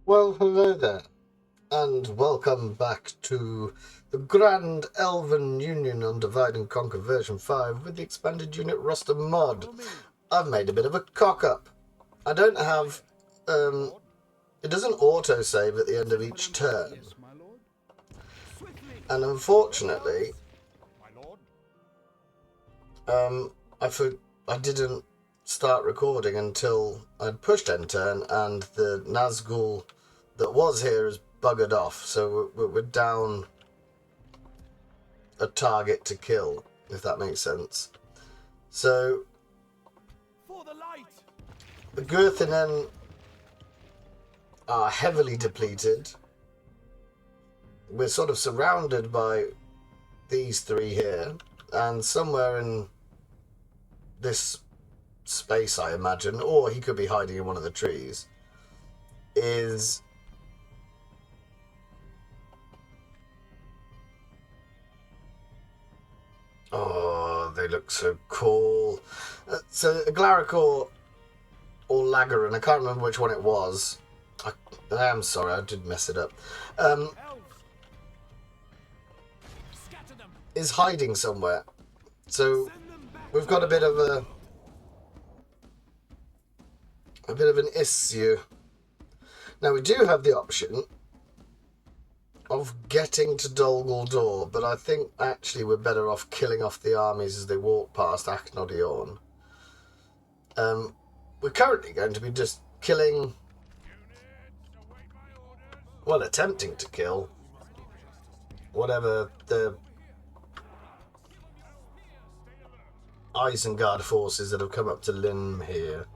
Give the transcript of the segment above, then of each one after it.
Well, hello there, and welcome back to the Grand Elven Union on Divide and Conquer version 5 with the expanded unit roster mod. I've made a bit of a cock-up. I don't have, it doesn't auto-save at the end of each turn. And unfortunately, I didn't start recording until I'd pushed end turn and the Nazgul that was here has buggered off, so we're down a target to kill, if that makes sense. So the Gurthinen are heavily depleted. We're sort of surrounded by these three here, and somewhere in this space, I imagine, or he could be hiding in one of the trees, is oh, they look so cool. So Glaricor or Lagarin, I can't remember which one it was. I am sorry, I did mess it up. Is hiding somewhere. So we've got a bit of an issue. Now we do have the option of getting to Dol Guldur, but I think actually we're better off killing off the armies as they walk past Akhnodion. We're currently going to be just killing, well, attempting to kill whatever the Isengard forces that have come up to Lim here.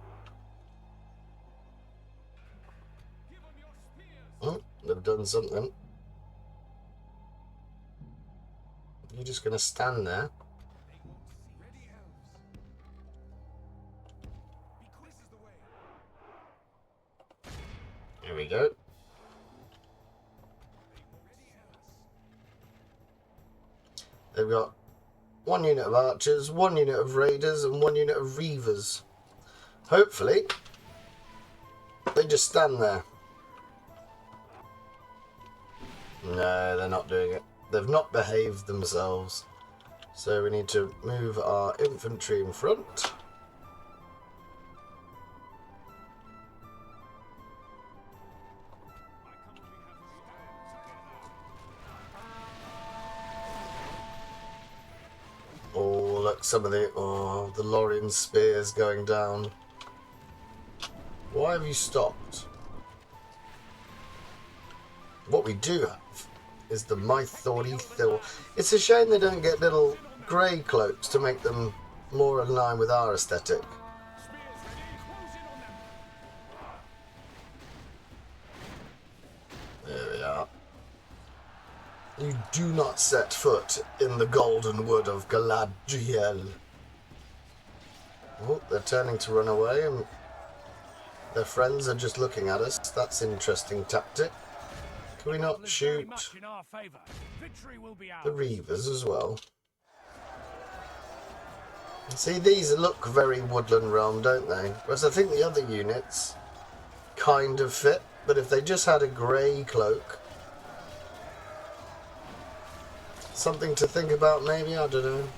Oh, they've done something. You're just going to stand there. Here we go. They've got one unit of archers, one unit of raiders, and one unit of reavers. Hopefully, they just stand there. No, they're not doing it. They've not behaved themselves. So we need to move our infantry in front. Oh, look, some of the Lothlorien spears going down. Why have you stopped? What we do have is the Mythorithil. It's a shame they don't get little grey cloaks to make them more in line with our aesthetic. There we are. You do not set foot in the golden wood of Galadriel. Oh, they're turning to run away and their friends are just looking at us. That's an interesting tactic. Can we not shoot the reavers as well? See, these look very woodland realm, don't they? Whereas I think the other units kind of fit, but if they just had a grey cloak, something to think about maybe, I don't know.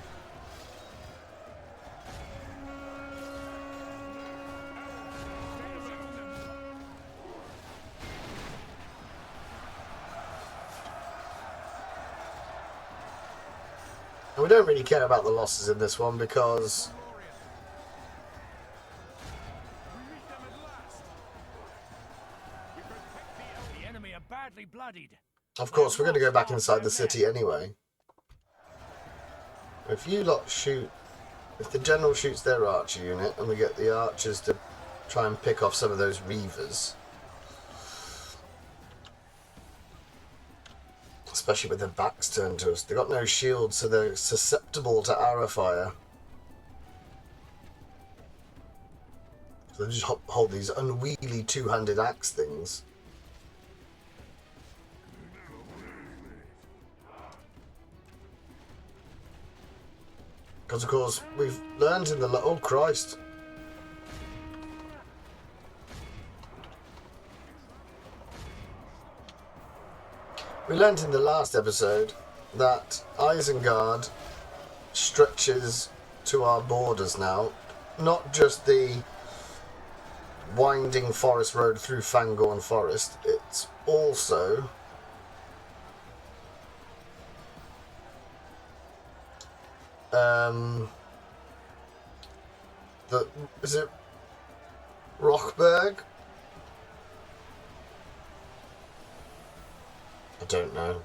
And we don't really care about the losses in this one because the enemy are badly bloodied. Of course, we're going to go back inside the city anyway. If you lot shoot, if the general shoots their archer unit and we get the archers to try and pick off some of those reavers, especially with their backs turned to us, they've got no shields, so they're susceptible to arrow fire. So they just hold these unwieldy two-handed axe things. Because, of course, we've learned in the... Oh, Christ. We learned in the last episode that Isengard stretches to our borders now. Not just the winding forest road through Fangorn Forest, it's also is it Rochberg? I don't know.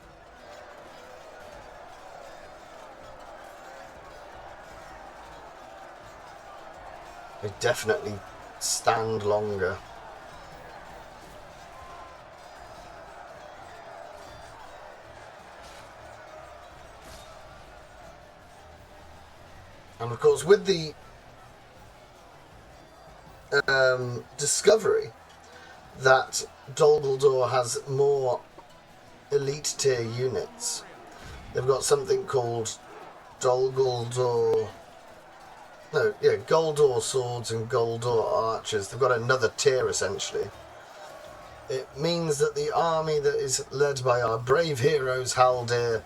They definitely stand longer. And of course, with the discovery that Dol Guldur has more elite tier units, they've got something called Dol Guldur. No, yeah, Goldor swords and Goldor archers. They've got another tier essentially. It means that the army that is led by our brave heroes Haldir,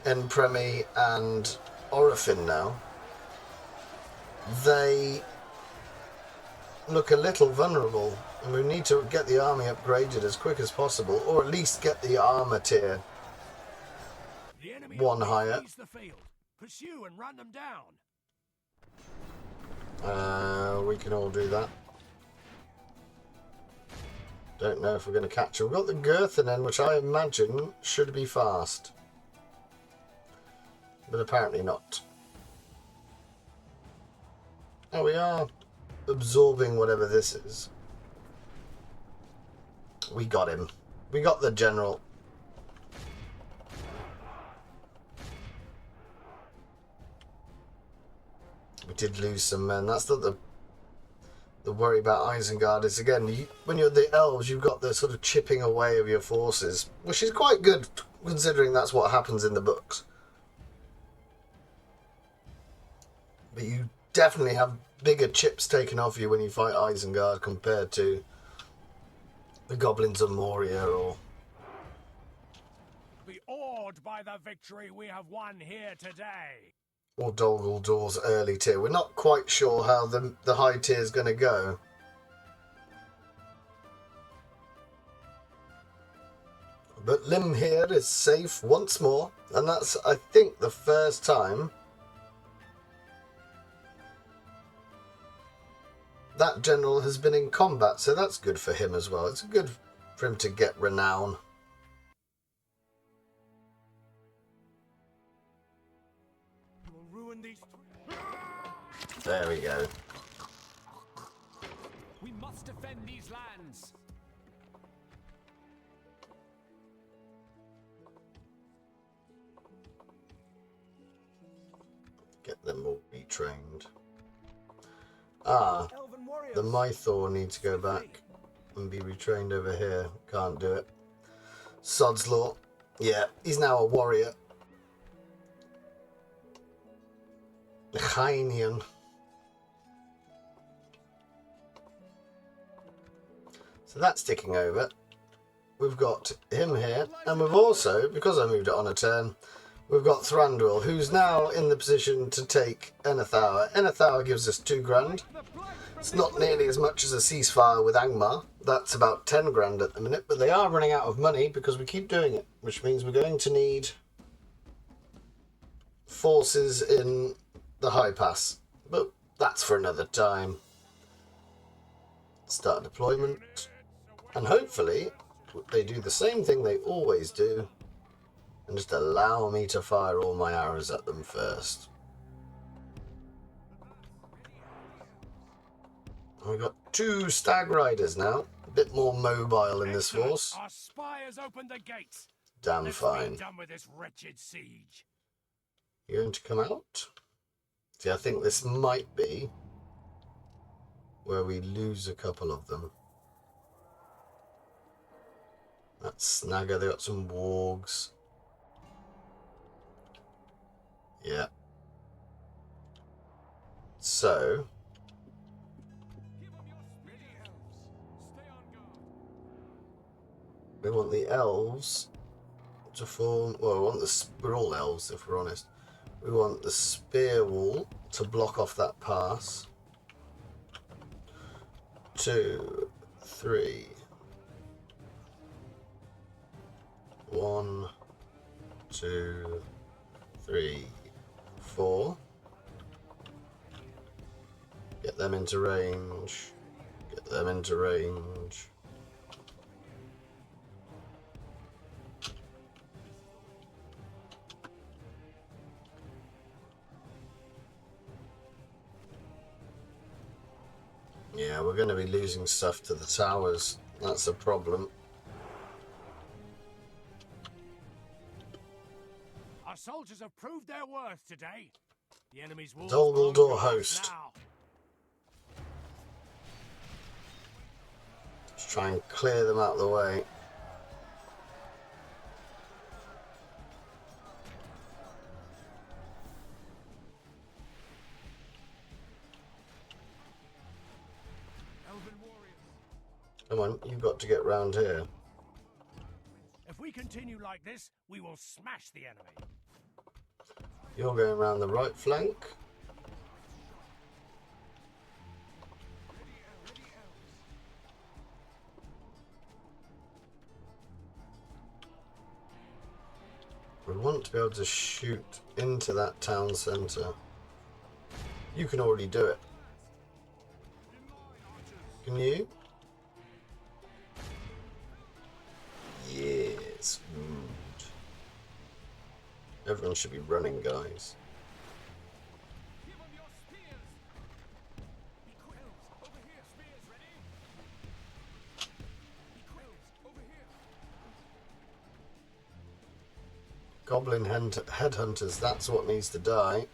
Enpremi and Orifin now, they look a little vulnerable, and we need to get the army upgraded as quick as possible, or at least get the armor tier one higher. The field. Pursue and run them down. We can all do that. Don't know if we're going to catch them. We've got the Girthinen, which I imagine should be fast, but apparently not. Oh, we are absorbing whatever this is. We got him. We got the general. We did lose some men. That's not the worry about Isengard. Is again, when you're the elves, you've got the sort of chipping away of your forces, which is quite good considering that's what happens in the books. But you definitely have bigger chips taken off you when you fight Isengard compared to the goblins of Moria or... Be awed by the victory we have won here today. Or Dol Guldur's early tier. We're not quite sure how the high tier is going to go. But Limhir is safe once more, and that's, I think, the first time that general has been in combat, so that's good for him as well. It's good for him to get renown. There we go. We must defend these lands. Get them all retrained. Ah, the Mythor needs to go back and be retrained over here. Can't do it. Sod's Law. Yeah, he's now a warrior. Chainian. So that's ticking over. We've got him here, and we've also, because I moved it on a turn, we've got Thranduil, who's now in the position to take Enethauer. Enethauer gives us 2 grand. It's not nearly as much as a ceasefire with Angmar. That's about 10 grand at the minute, but they are running out of money because we keep doing it, which means we're going to need forces in the High Pass. But that's for another time. Start deployment. And hopefully they do the same thing they always do and just allow me to fire all my arrows at them first. We've got 2 stag riders now. A bit more mobile in this force. Our spires open the gates. Damn Let's fine. be done with this wretched siege. You going to come out? See, I think this might be where we lose a couple of them. That's Snagger. They got some wargs. Yeah. So we want the elves to form. Well, we want the. We're all elves, if we're honest. We want the spear wall to block off that pass. 2, 3. 1, 2, 3, 4. Get them into range. Get them into range. Yeah, we're going to be losing stuff to the towers. That's a problem. Our soldiers have proved their worth today. The enemy's walls Dumbledore host. now. Let's try and clear them out of the way. Come on, you've got to get round here. If we continue like this, we will smash the enemy. You're going around the right flank. We want to be able to shoot into that town centre. You can already do it. Can you? Yes. Good. Everyone should be running, guys. Give them your spears. Elves, over here. Spears ready. Elves, over here. Goblin headhunters, that's what needs to die.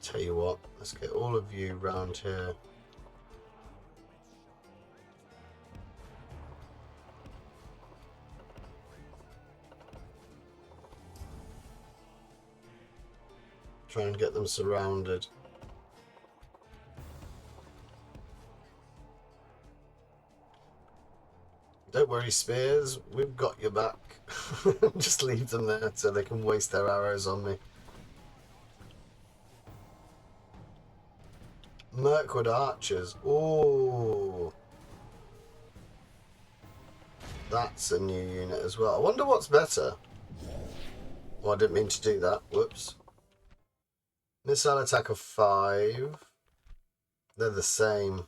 Tell you what, let's get all of you round here. Try and get them surrounded. Don't worry, Spears, we've got your back. Just leave them there so they can waste their arrows on me. Mirkwood archers. Oh, that's a new unit as well. I wonder what's better. Oh, I didn't mean to do that. Whoops. Missile attack of 5. They're the same.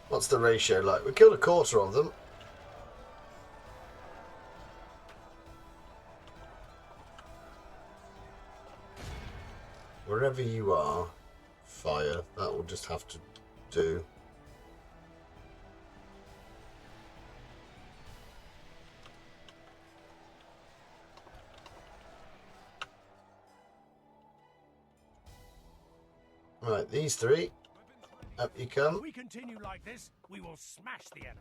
What's the ratio like? We killed a quarter of them. Wherever you are, fire. That will just have to do. Right, these 3. Up you come. If we continue like this, we will smash the enemy.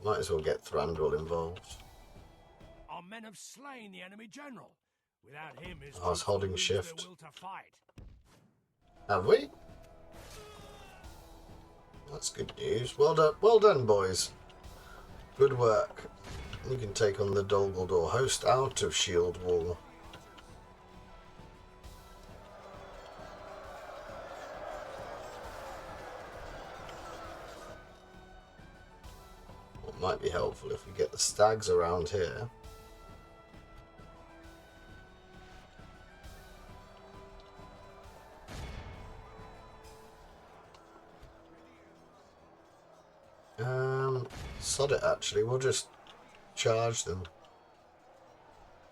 Might as well get Thranduil involved. Our men have slain the enemy general. Without him, his I was troops holding will lose shift. their will to fight. Have we? That's good news. Well done, boys. Good work. You can take on the Dumbledore host out of Shield Wall. It might be helpful if we get the stags around here. Sod it, actually. We'll just charge them.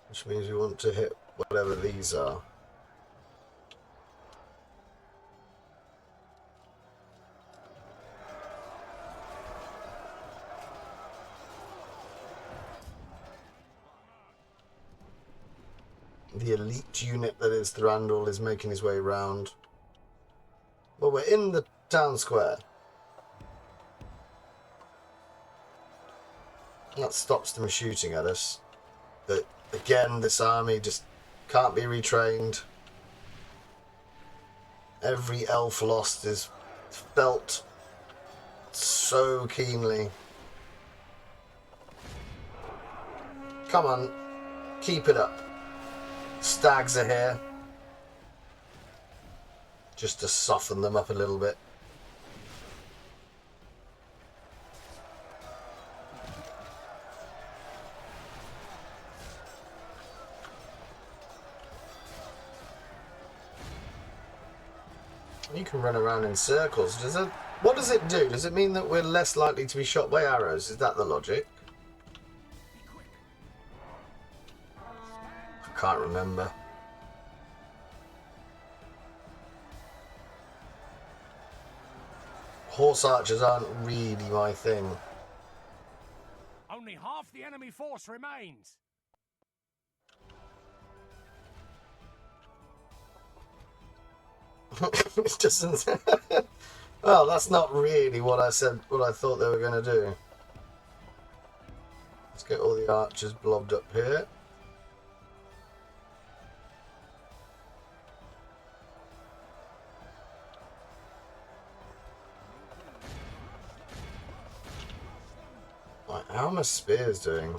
Which means we want to hit whatever these are. The elite unit that is Thranduil is making his way round. Well, we're in the town square. That stops them shooting at us. But again, this army just can't be retrained. Every elf lost is felt so keenly. Come on, keep it up. Stags are here. Just to soften them up a little bit. You can run around in circles. What does it do? Does it mean that we're less likely to be shot by arrows? Is that the logic? I can't remember. Horse archers aren't really my thing. Only half the enemy force remains. It doesn't. Well, that's not really what I said. What I thought they were going to do. Let's get all the archers blobbed up here. Right, how are my spears doing?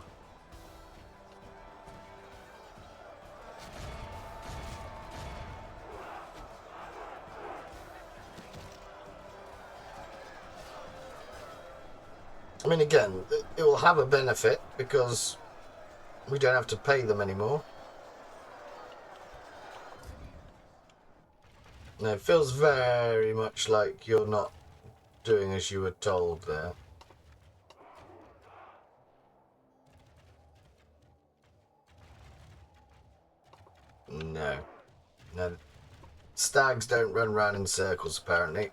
I mean, again, it will have a benefit because we don't have to pay them anymore. No, it feels very much like you're not doing as you were told there. No. No. Stags don't run around in circles, apparently.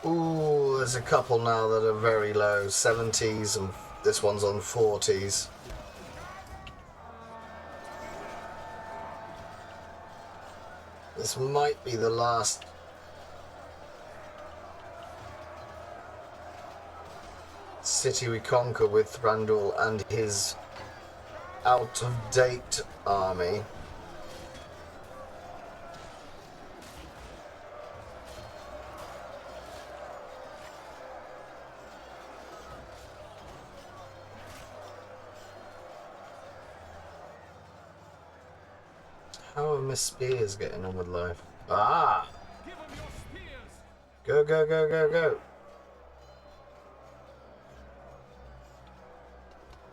Ooh, there's a couple now that are very low, 70s, and this one's on 40s. This might be the last city we conquer with Thranduil and his out-of-date army. How are my spears getting on with life? Ah! Give them your spears! Go, go, go, go, go!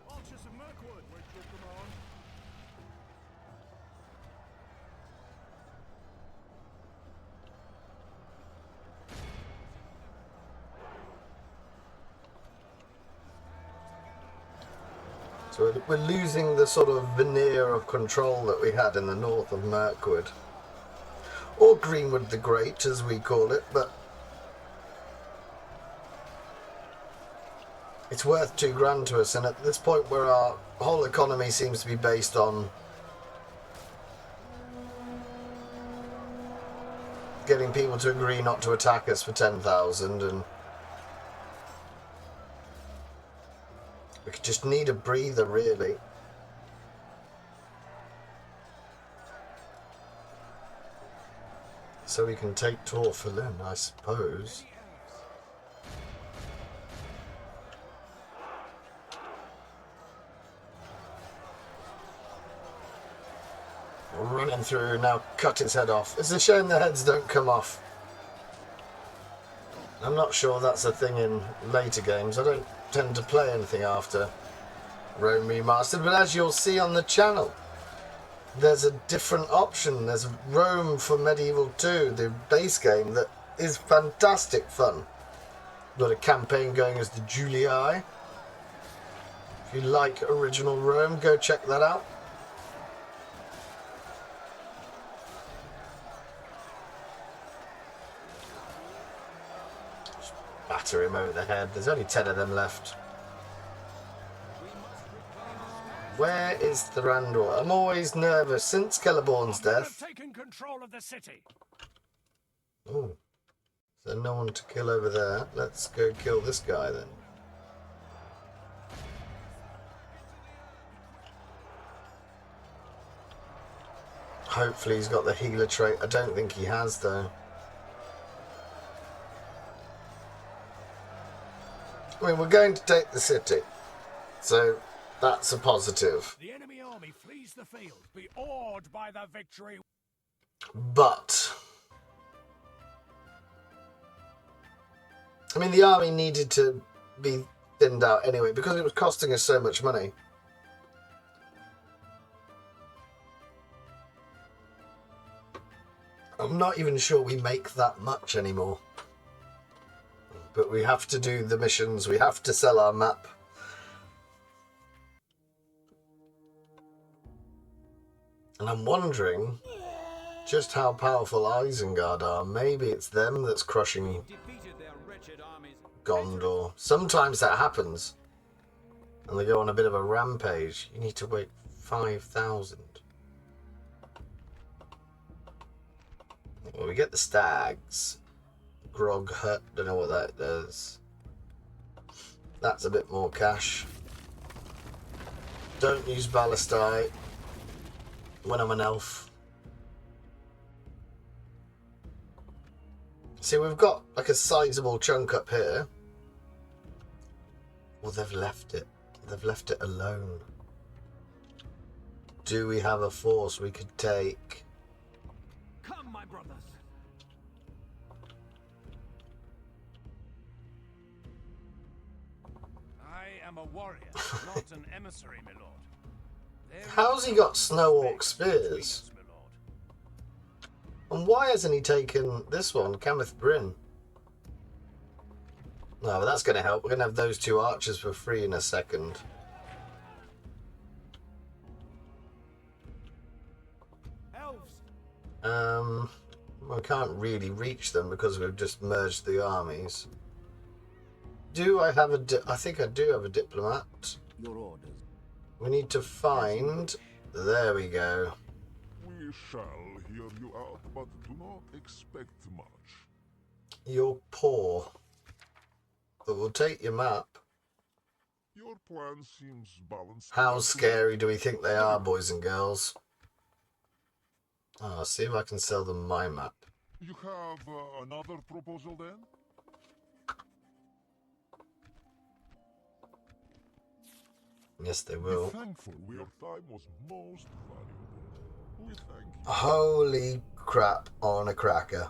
Archers of Mirkwood, wait your command. So we're losing the sort of veneer of control that we had in the north of Mirkwood. Or Greenwood the Great, as we call it, but it's worth £2,000 to us, and at this point where our whole economy seems to be based on getting people to agree not to attack us for 10,000, and we could just need a breather, really. So we can take Torfalin, I suppose. Running through, now cut his head off. It's a shame the heads don't come off. I'm not sure that's a thing in later games. I don't tend to play anything after Rome Remastered, but as you'll see on the channel, there's a different option. There's Rome for Medieval 2, the base game, that is fantastic fun. Got a campaign going as the Julii. If you like original Rome, go check that out. batter him over the head. There's only 10 of them left. Where is Thranduil? I'm always nervous since Celeborn's Our men death. have taken control of the city. Oh, so no one to kill over there. Let's go kill this guy then. Hopefully he's got the healer trait. I don't think he has though. I mean, we're going to take the city, so that's a positive. The enemy army flees the field, be awed by the victory. But I mean, the army needed to be thinned out anyway because it was costing us so much money. I'm not even sure we make that much anymore. But we have to do the missions, we have to sell our map. And I'm wondering just how powerful Isengard are. Maybe it's them that's crushing Gondor. Sometimes that happens. And they go on a bit of a rampage. You need to wait 5,000. Well, we get the stags. Grog Hut, don't know what that does. That's a bit more cash. Don't use Ballistite when I'm an elf. See, we've got like a sizable chunk up here. Well, they've left it. They've left it alone. Do we have a force we could take? Come, my brothers. I am a warrior, not an emissary, my lord. How's he got snow orc spears? And why hasn't he taken this one, Cameth Bryn? No, but that's going to help. We're going to have those two archers for free in a second. Elves. I can't really reach them because we've just merged the armies. Do I have a... I think I do have a diplomat. Your orders. We need to find... There we go. We shall hear you out, but do not expect much. You're poor. But we'll take your map. Your plan seems balanced. How scary do we think they are, boys and girls? Oh, see if I can sell them my map. You have another proposal then? Yes, they Be will. thankful your time was most valuable. We thank you. Holy crap on a cracker.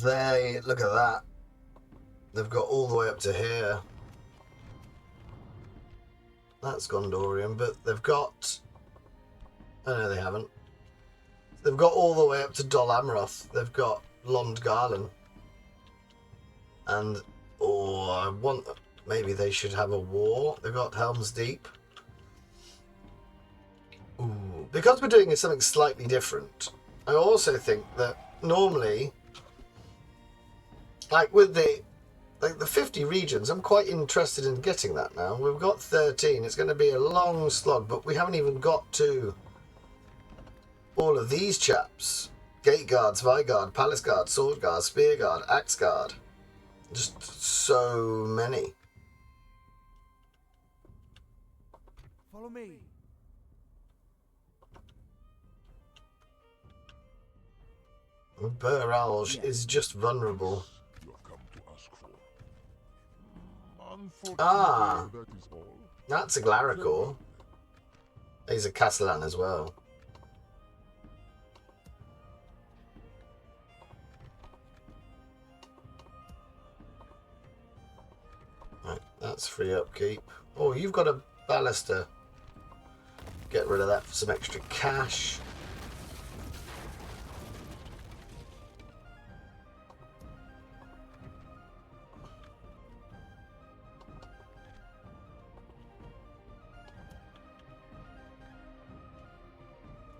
Look at that. They've got all the way up to here. That's Gondorian, but they've got... Oh no, they haven't. They've got all the way up to Dol Amroth. They've got Lond Garland. And... Oh, I want... Maybe they should have a war. They've got Helm's Deep. Ooh. Because we're doing something slightly different, I also think that normally, like with the 50 regions, I'm quite interested in getting that now. We've got 13. It's going to be a long slog, but we haven't even got to all of these chaps. Gate Guards, Vigard, Palace Guard, Sword Guard, Spear Guard, Axe Guard. Just so many. Follow me. Bur Alge is just vulnerable. You have come to ask for. Unfortunately, Ah. that is all. That's a Glaracor. He's a Castellan as well. Right, that's free upkeep. Oh, you've got a Ballaster. Get rid of that for some extra cash.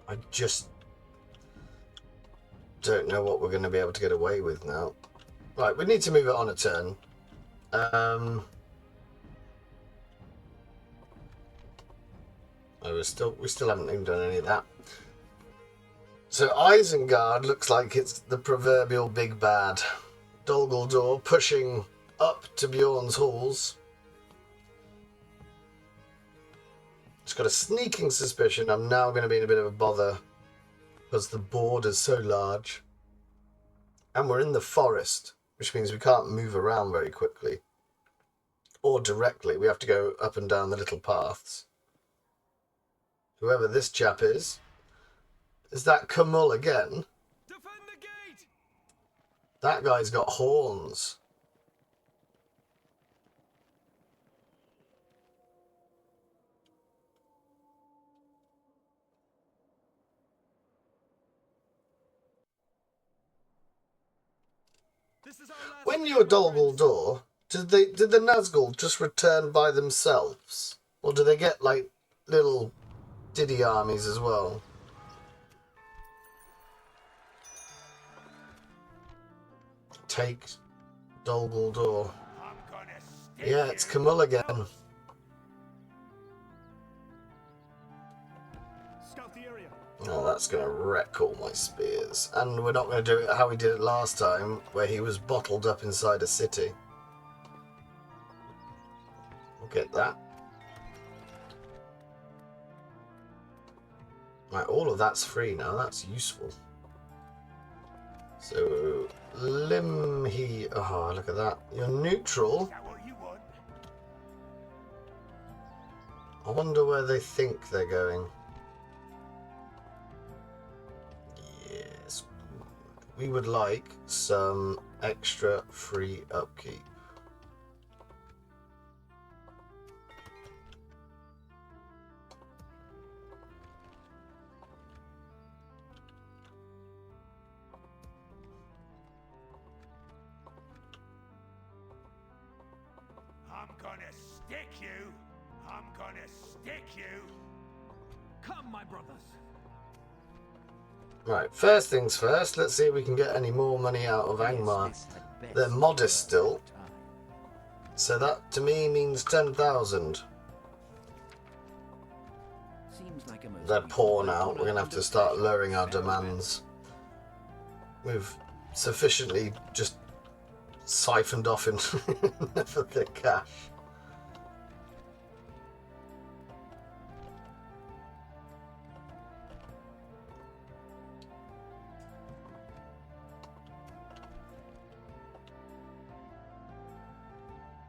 I just don't know what we're going to be able to get away with now. Right, we need to move it on a turn. Oh, we still haven't even done any of that. So Isengard looks like it's the proverbial big bad. Dol Guldur pushing up to Bjorn's halls. Just got a sneaking suspicion I'm now going to be in a bit of a bother because the board is so large. And we're in the forest, which means we can't move around very quickly. Or directly, we have to go up and down the little paths. Whoever this chap is that Kamul again? Defend the gate! That guy's got horns. This is our last When you're Dol Guldur, did the Nazgul just return by themselves? Or do they get, like, little diddy armies as well? Take Dol Guldur. Yeah, it's Kamul again. Scout the area. Oh, that's going to wreck all my spears. And we're not going to do it how we did it last time, where he was bottled up inside a city. We'll get that. Right, all of that's free now. That's useful. So, Limhi... Oh, look at that. You're neutral. I wonder where they think they're going. Yes. We would like some extra free upkeep. I'm gonna stick you. I'm gonna stick you. Come, my brothers. Right, first things first, let's see if we can get any more money out of Angmar. They're modest still. So that, to me, means 10,000. They're poor now. We're going to have to start lowering our demands. We've sufficiently just siphoned off enough of the cash.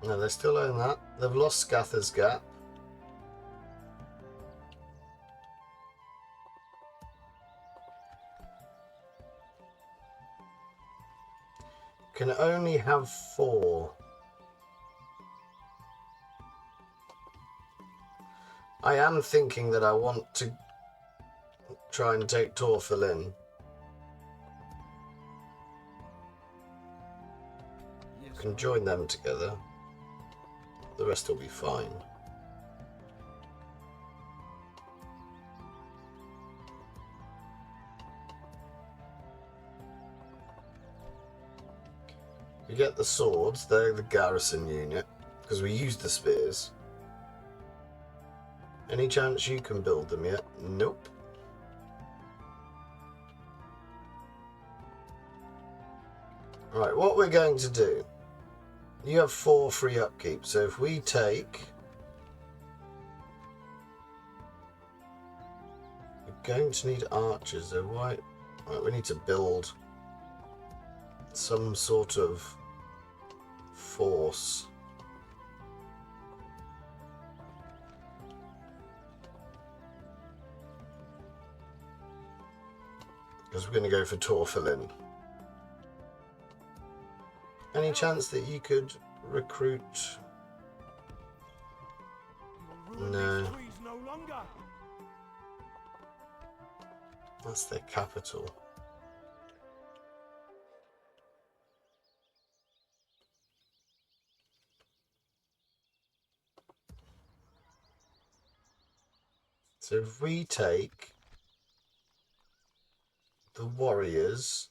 No, they still own that. They've lost Scather's Gap. Can only have 4. I am thinking that I want to try and take Torfilin. Can join them together. The rest will be fine. We get the swords, they're the garrison unit, because we used the spears. Any chance you can build them yet? Nope. Right, what we're going to do. You have 4 free upkeep, so if we take... We're going to need archers, so why... Right, we need to build some sort of force. Because we're going to go for Torfilin. Any chance that you could recruit? No. That's their capital. So if we take the warriors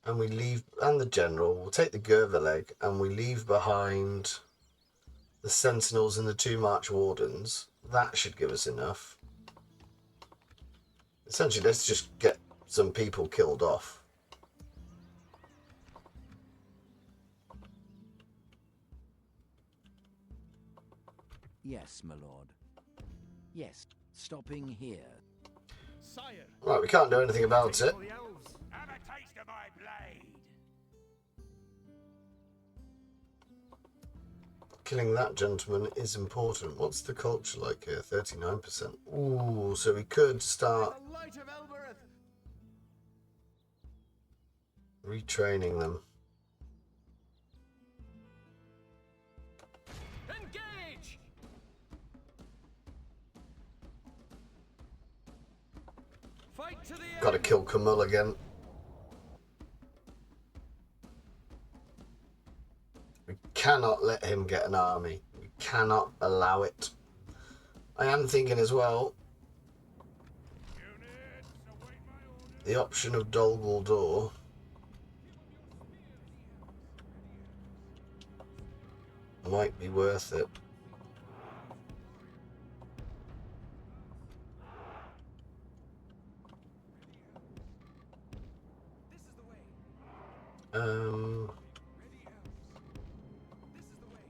And we leave, and the general, we'll take the Gerva leg, and we leave behind the sentinels and the 2 march wardens. That should give us enough. Essentially, let's just get some people killed off. Yes, my lord. Yes, stopping here. Sire. Right, we can't do anything about it. For the elves. Have a taste of my blade. Killing that gentleman is important. What's the culture like here? 39%. Ooh, so we could start The light of Elbereth. retraining them. Engage. Fight to the end. Got to kill Kamul again. We cannot let him get an army. We cannot allow it. I am thinking as well, Units, await my orders. the option of Dol Guldur might be worth it. This is the way. Um, Ready elves. This is the way.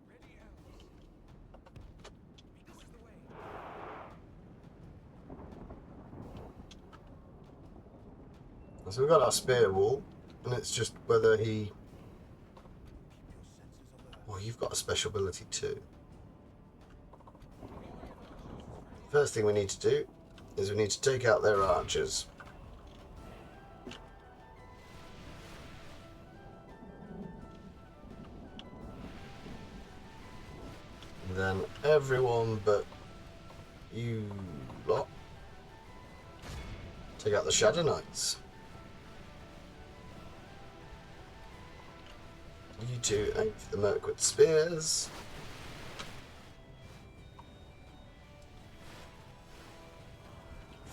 Ready elves. This is the way. so we've got our spear wall, and it's just whether he... Oh, you've got a special ability too. First thing we need to do is we need to take out their archers. And then everyone but you lot take out the Shadow Knights. You two aim for the Mirkwood Spears.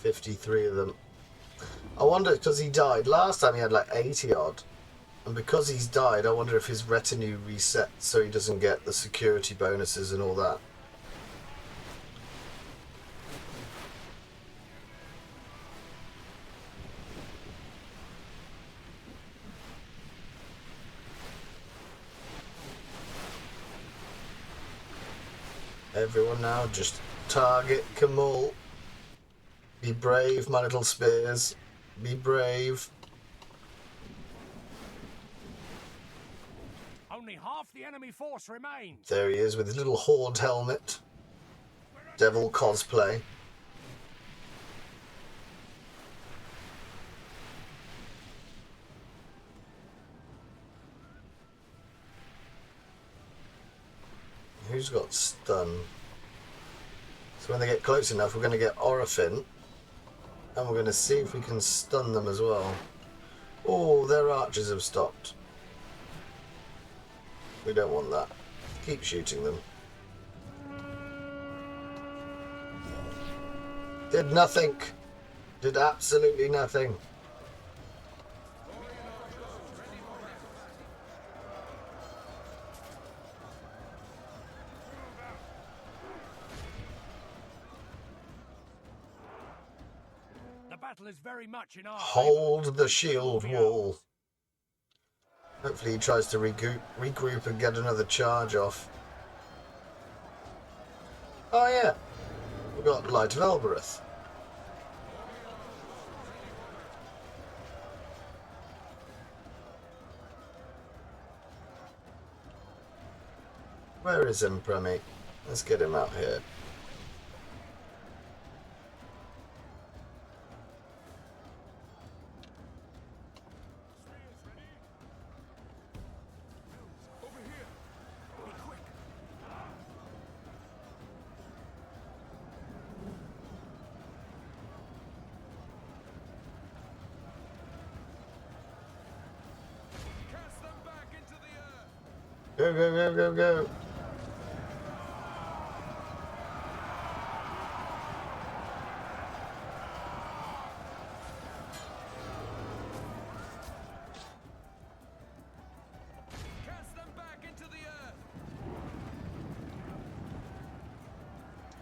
$53 of them. I wonder, because he died last time, he had like 80 odd, and because he's died, I wonder if his retinue resets so he doesn't get the security bonuses and all that. Everyone now, just target Kamul. Be brave, my little spears. Be brave. Only half the enemy force remains. There he is with his little horde helmet. Devil cosplay. Who's got stun? So when they get close enough, we're going to get Orifin. And we're going to see if we can stun them as well. Oh, their archers have stopped. We don't want that. Keep shooting them. Did nothing. Did absolutely nothing. The battle is very much in our Hold the shield wall. Hopefully he tries to regroup and get another charge off. Oh yeah, we've got Light of Elbereth. Where is Emperor, mate? Let's get him out here. Cast them back into the earth. Go, go, go, go, go.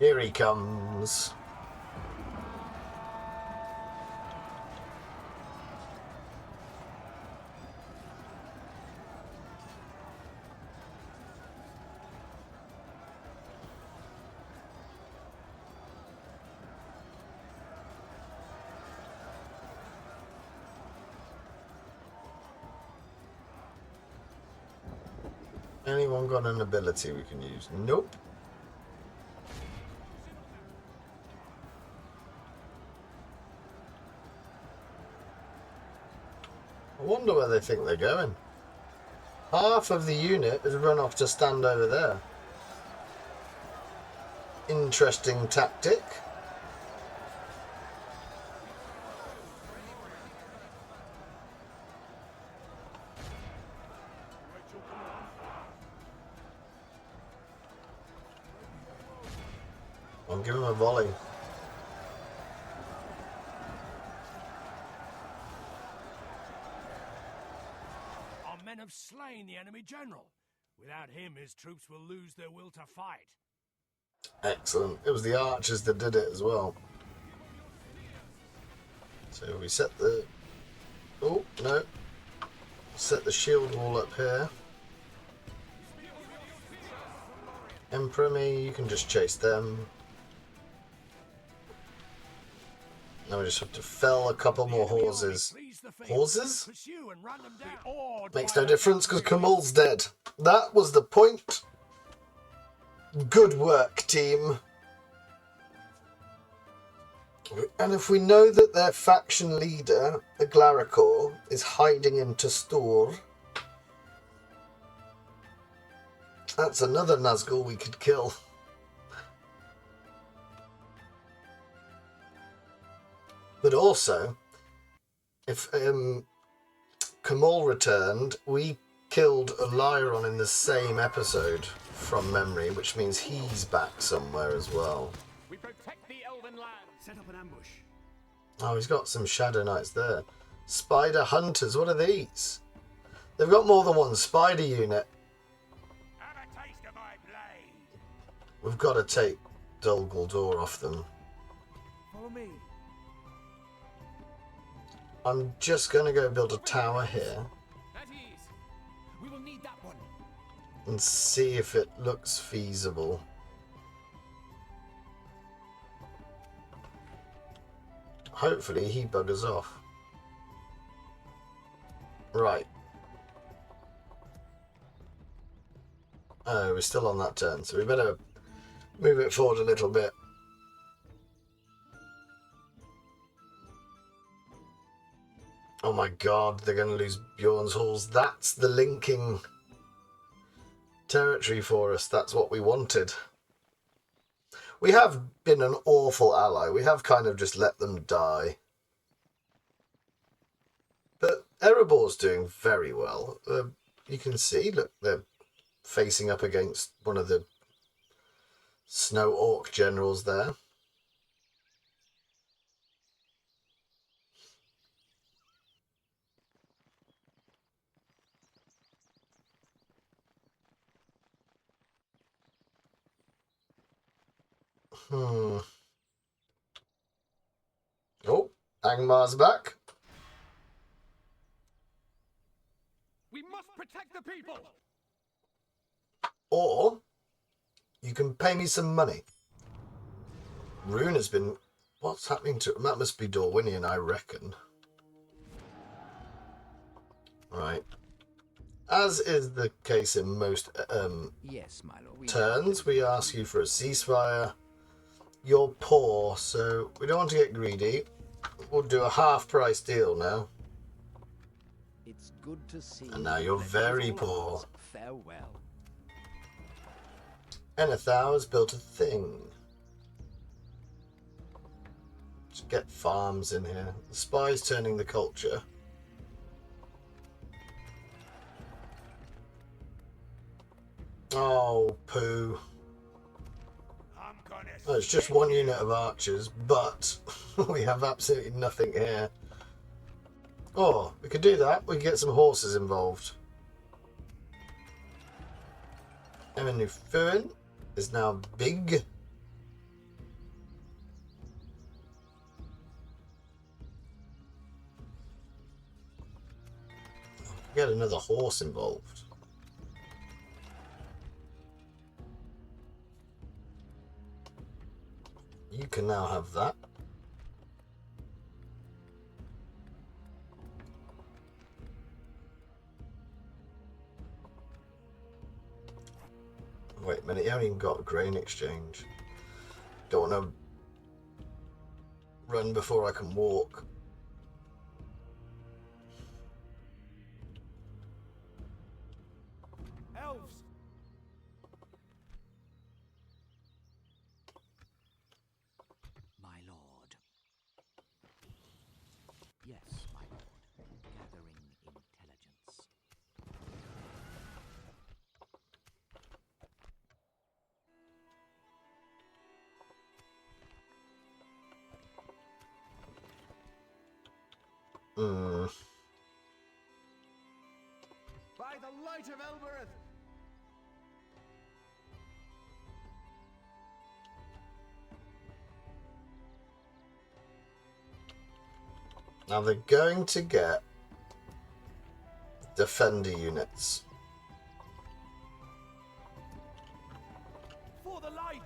Here he comes. Anyone got an ability we can use? Nope. I wonder where they think they're going. Half of the unit has run off to stand over there. Interesting tactic. I'll give him a volley. Our men have slain the enemy general. Without him, his troops will lose their will to fight. Excellent. It was the archers that did it as well. So we set the... Oh, no. Set the shield wall up here. Emperor me, you can just chase them. Now we just have to fell a couple more horses. Horses? Makes no difference because Kamal's dead. That was the point. Good work, team. And if we know that their faction leader, the Glaricor, is hiding into Stor, that's another Nazgul we could kill. But also, if Kamal returned, we killed Lyron in the same episode from memory, which means he's back somewhere as well. We protect the Elven land. Set up an ambush. Oh, he's got some Shadow Knights there. Spider Hunters, what are these? They've got more than one spider unit. Have a taste of my blade. We've got to take Dol Guldur off them. Follow me. I'm just going to go build a tower here At ease. We will need that one. and see if it looks feasible. Hopefully he buggers off. Right. Oh, we're still on that turn, so we better move it forward a little bit. Oh my god, they're going to lose Bjorn's Halls. That's the linking territory for us. That's what we wanted. We have been an awful ally. We have kind of just let them die. But Erebor's doing very well. You can see, look, they're facing up against one of the Snow Orc generals there. Oh, Angmar's back. We must protect the people. Or you can pay me some money. Rune has been... What's happening to... That must be Dorwinian, I reckon. Right. As is the case in most Yes, my lord. turns, we ask you for a ceasefire. You're poor, so we don't want to get greedy. We'll do a half-price deal now. It's good to see. And now you're that very all poor. ours. Farewell. Enethau has built a thing. Just get farms in here. The spy's turning the culture. Oh, poo. I'm gonna Oh, it's just one unit of archers, but we have absolutely nothing here. Oh, we could do that. We could get some horses involved. Emenu Fuin is now big. Get another horse involved. You can now have that. Wait a minute, you haven't even got a grain exchange. Don't want to run before I can walk. Elves! My lord. Yes, my lord. Gathering intelligence. By the light of Elbereth! Now they're going to get defender units. For the light!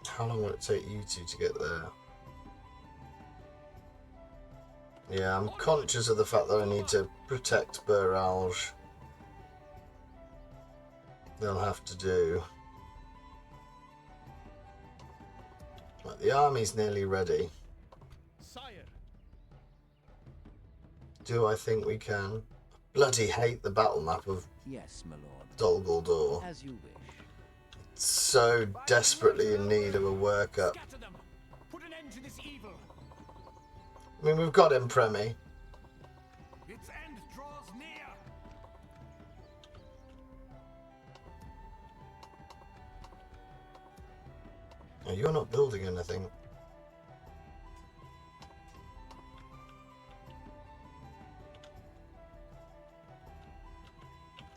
How long will it take you two to get there? Yeah, I'm conscious of the fact that I need to protect Buralge. They'll have to do. Right, the army's nearly ready. Sire! Do I think we can? Bloody hate the battle map of Yes, my lord. Dol Guldur. As you wish. So desperately in need of a workup. Scatter them! Put an end to this evil! I mean, we've got Impremi. Its end draws near. Oh, you're not building anything.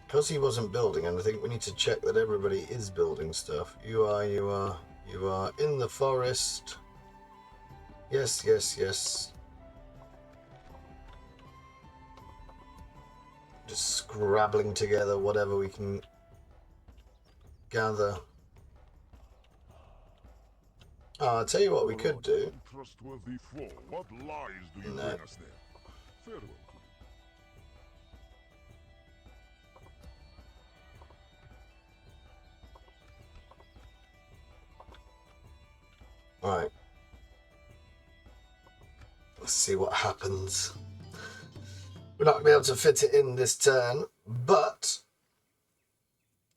Because he wasn't building anything, we need to check that everybody is building stuff. You are in the forest. Yes, yes, yes. Just scrabbling together whatever we can gather. Oh, I'll tell you what we could do. Untrustworthy foe. What lies do you No. bring us there? Farewell to you. Right. Let's see what happens. We're not going to be able to fit it in this turn, but...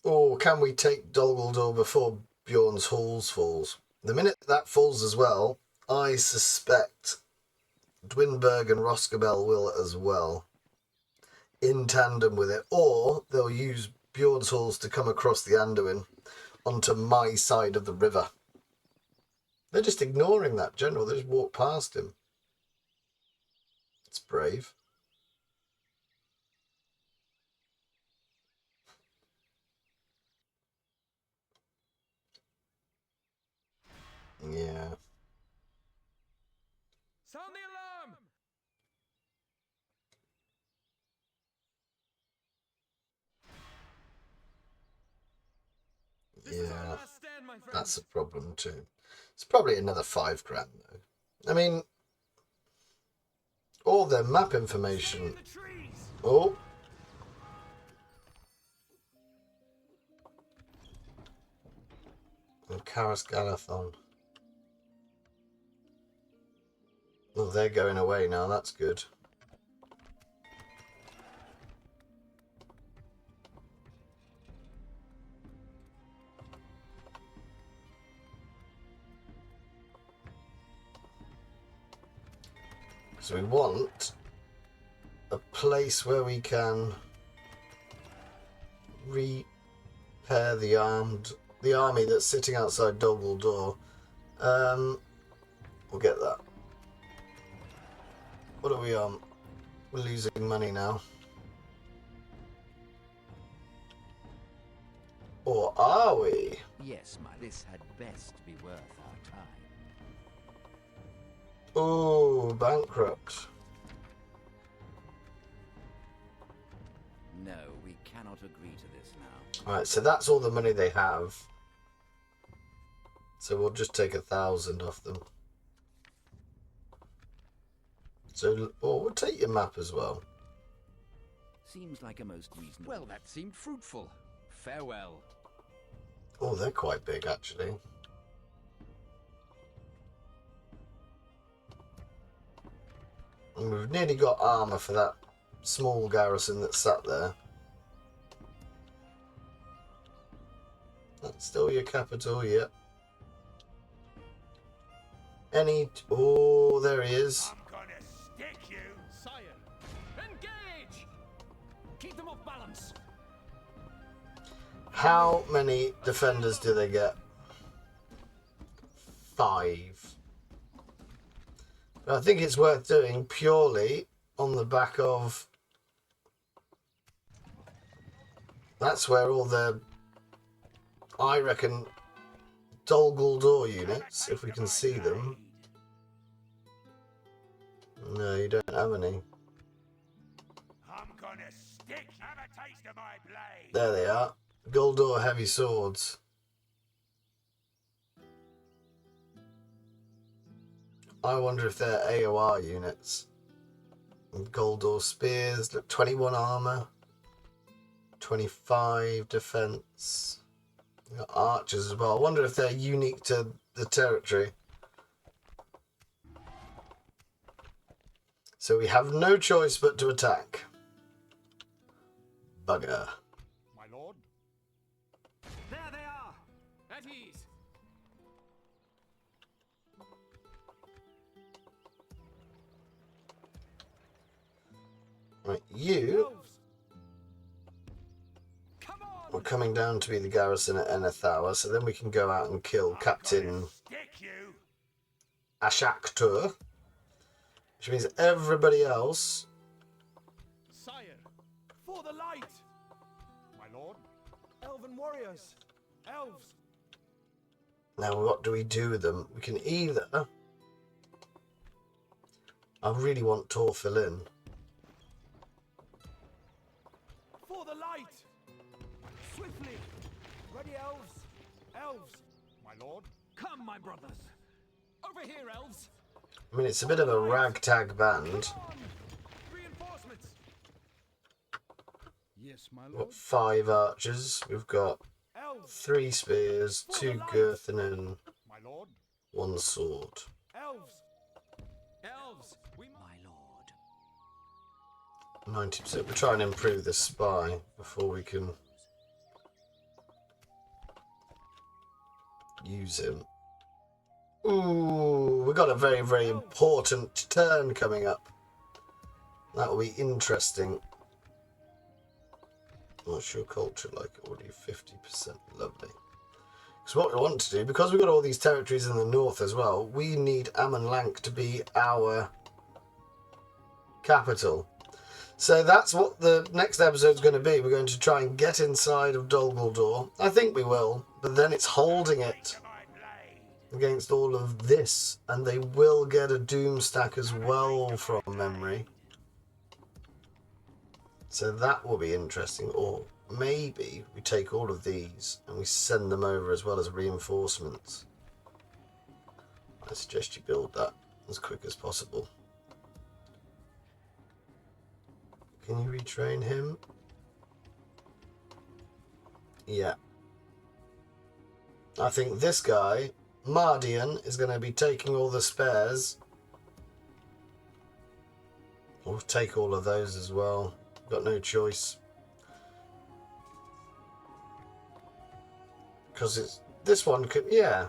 Or can we take Dol Guldur before Bjorn's Halls falls? The minute that falls as well, I suspect Dwinberg and Roscabel will as well. In tandem with it. Or they'll use Bjorn's Halls to come across the Anduin onto my side of the river. They're just ignoring that general. They just walk past him. It's brave. Yeah. Sound the alarm! This is our Yeah. last stand, my friend. That's a problem too. It's probably another $5 grand though. I mean, all their map Stay information. in the trees! Oh. And Karas Galathon. Oh, they're going away now. That's good. So we want a place where we can repair the army that's sitting outside Dol Guldur. We'll get that. What are we on? We're losing money now. Or are we? Yes, this had best be worth our time. Oh, bankrupt. not agree to this now. Alright, so that's all the money they have. So we'll just take 1,000 off them. So, oh, we'll take your map as well. Seems like a most reasonable. Well, that seemed fruitful. Farewell. Oh, they're quite big, actually. And we've nearly got armour for that small garrison that's sat there. That's still your capital, yep. Any... Oh, there he is. I'm gonna stick you. Sire, engage! Keep them off balance. How many defenders do they get? 5. But I think it's worth doing purely on the back of... That's where all the, I reckon, Dol Guldur units, if we can see them. No, you don't have any. I'm gonna stick. Have a taste of my blade. There they are. Guldur heavy swords. I wonder if they're AOR units. And Guldur spears, look, 21 armor, 25 defense. We got archers as well. I wonder if they're unique to the territory. So we have no choice but to attack. Bugger. My lord. There they are. At ease. Right, you Elves. Come on. are coming down to be the garrison at Enethawa, so then we can go out and kill Captain Stick you. Ashaktur, which means everybody else. Sire. For the light. My lord. Elven warriors. Elves. Now, what do we do with them? We can either... I really want Torfil in. For the light. Swiftly. Ready, elves. Elves. My lord. Come, my brothers. Over here, elves. I mean, it's a bit of a ragtag band. Come on. Reinforcements. Yes, my We've lord. got 5 archers. We've got Elves. 3 spears, 2 girthinen, My lord. 1 sword. Elves. Elves. We My lord. 90%. We're trying to improve this spy before we can use him. Ooh, we got a very, very important turn coming up. That will be interesting. What's your culture like? Already 50%. Lovely. So what we want to do, because we've got all these territories in the north as well, we need Amon Lank to be our capital. So that's what the next episode's going to be. We're going to try and get inside of Dol Guldur. I think we will, but then it's holding it against all of this, and they will get a doom stack as well from memory. So that will be interesting. Or maybe we take all of these and we send them over as well as reinforcements. I suggest you build that as quick as possible. Can you retrain him? Yeah. I think this guy, Mardian, is going to be taking all the spares. We'll take all of those as well. Got no choice. Because it's this one could, yeah.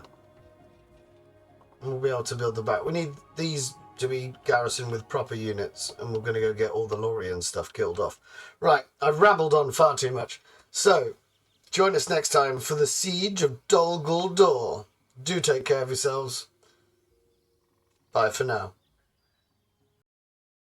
We'll be able to build the back. We need these to be garrisoned with proper units, and we're going to go get all the Lothlorien stuff killed off. Right, I've rambled on far too much. So, join us next time for the Siege of Dol Guldur. Do take care of yourselves. Bye for now.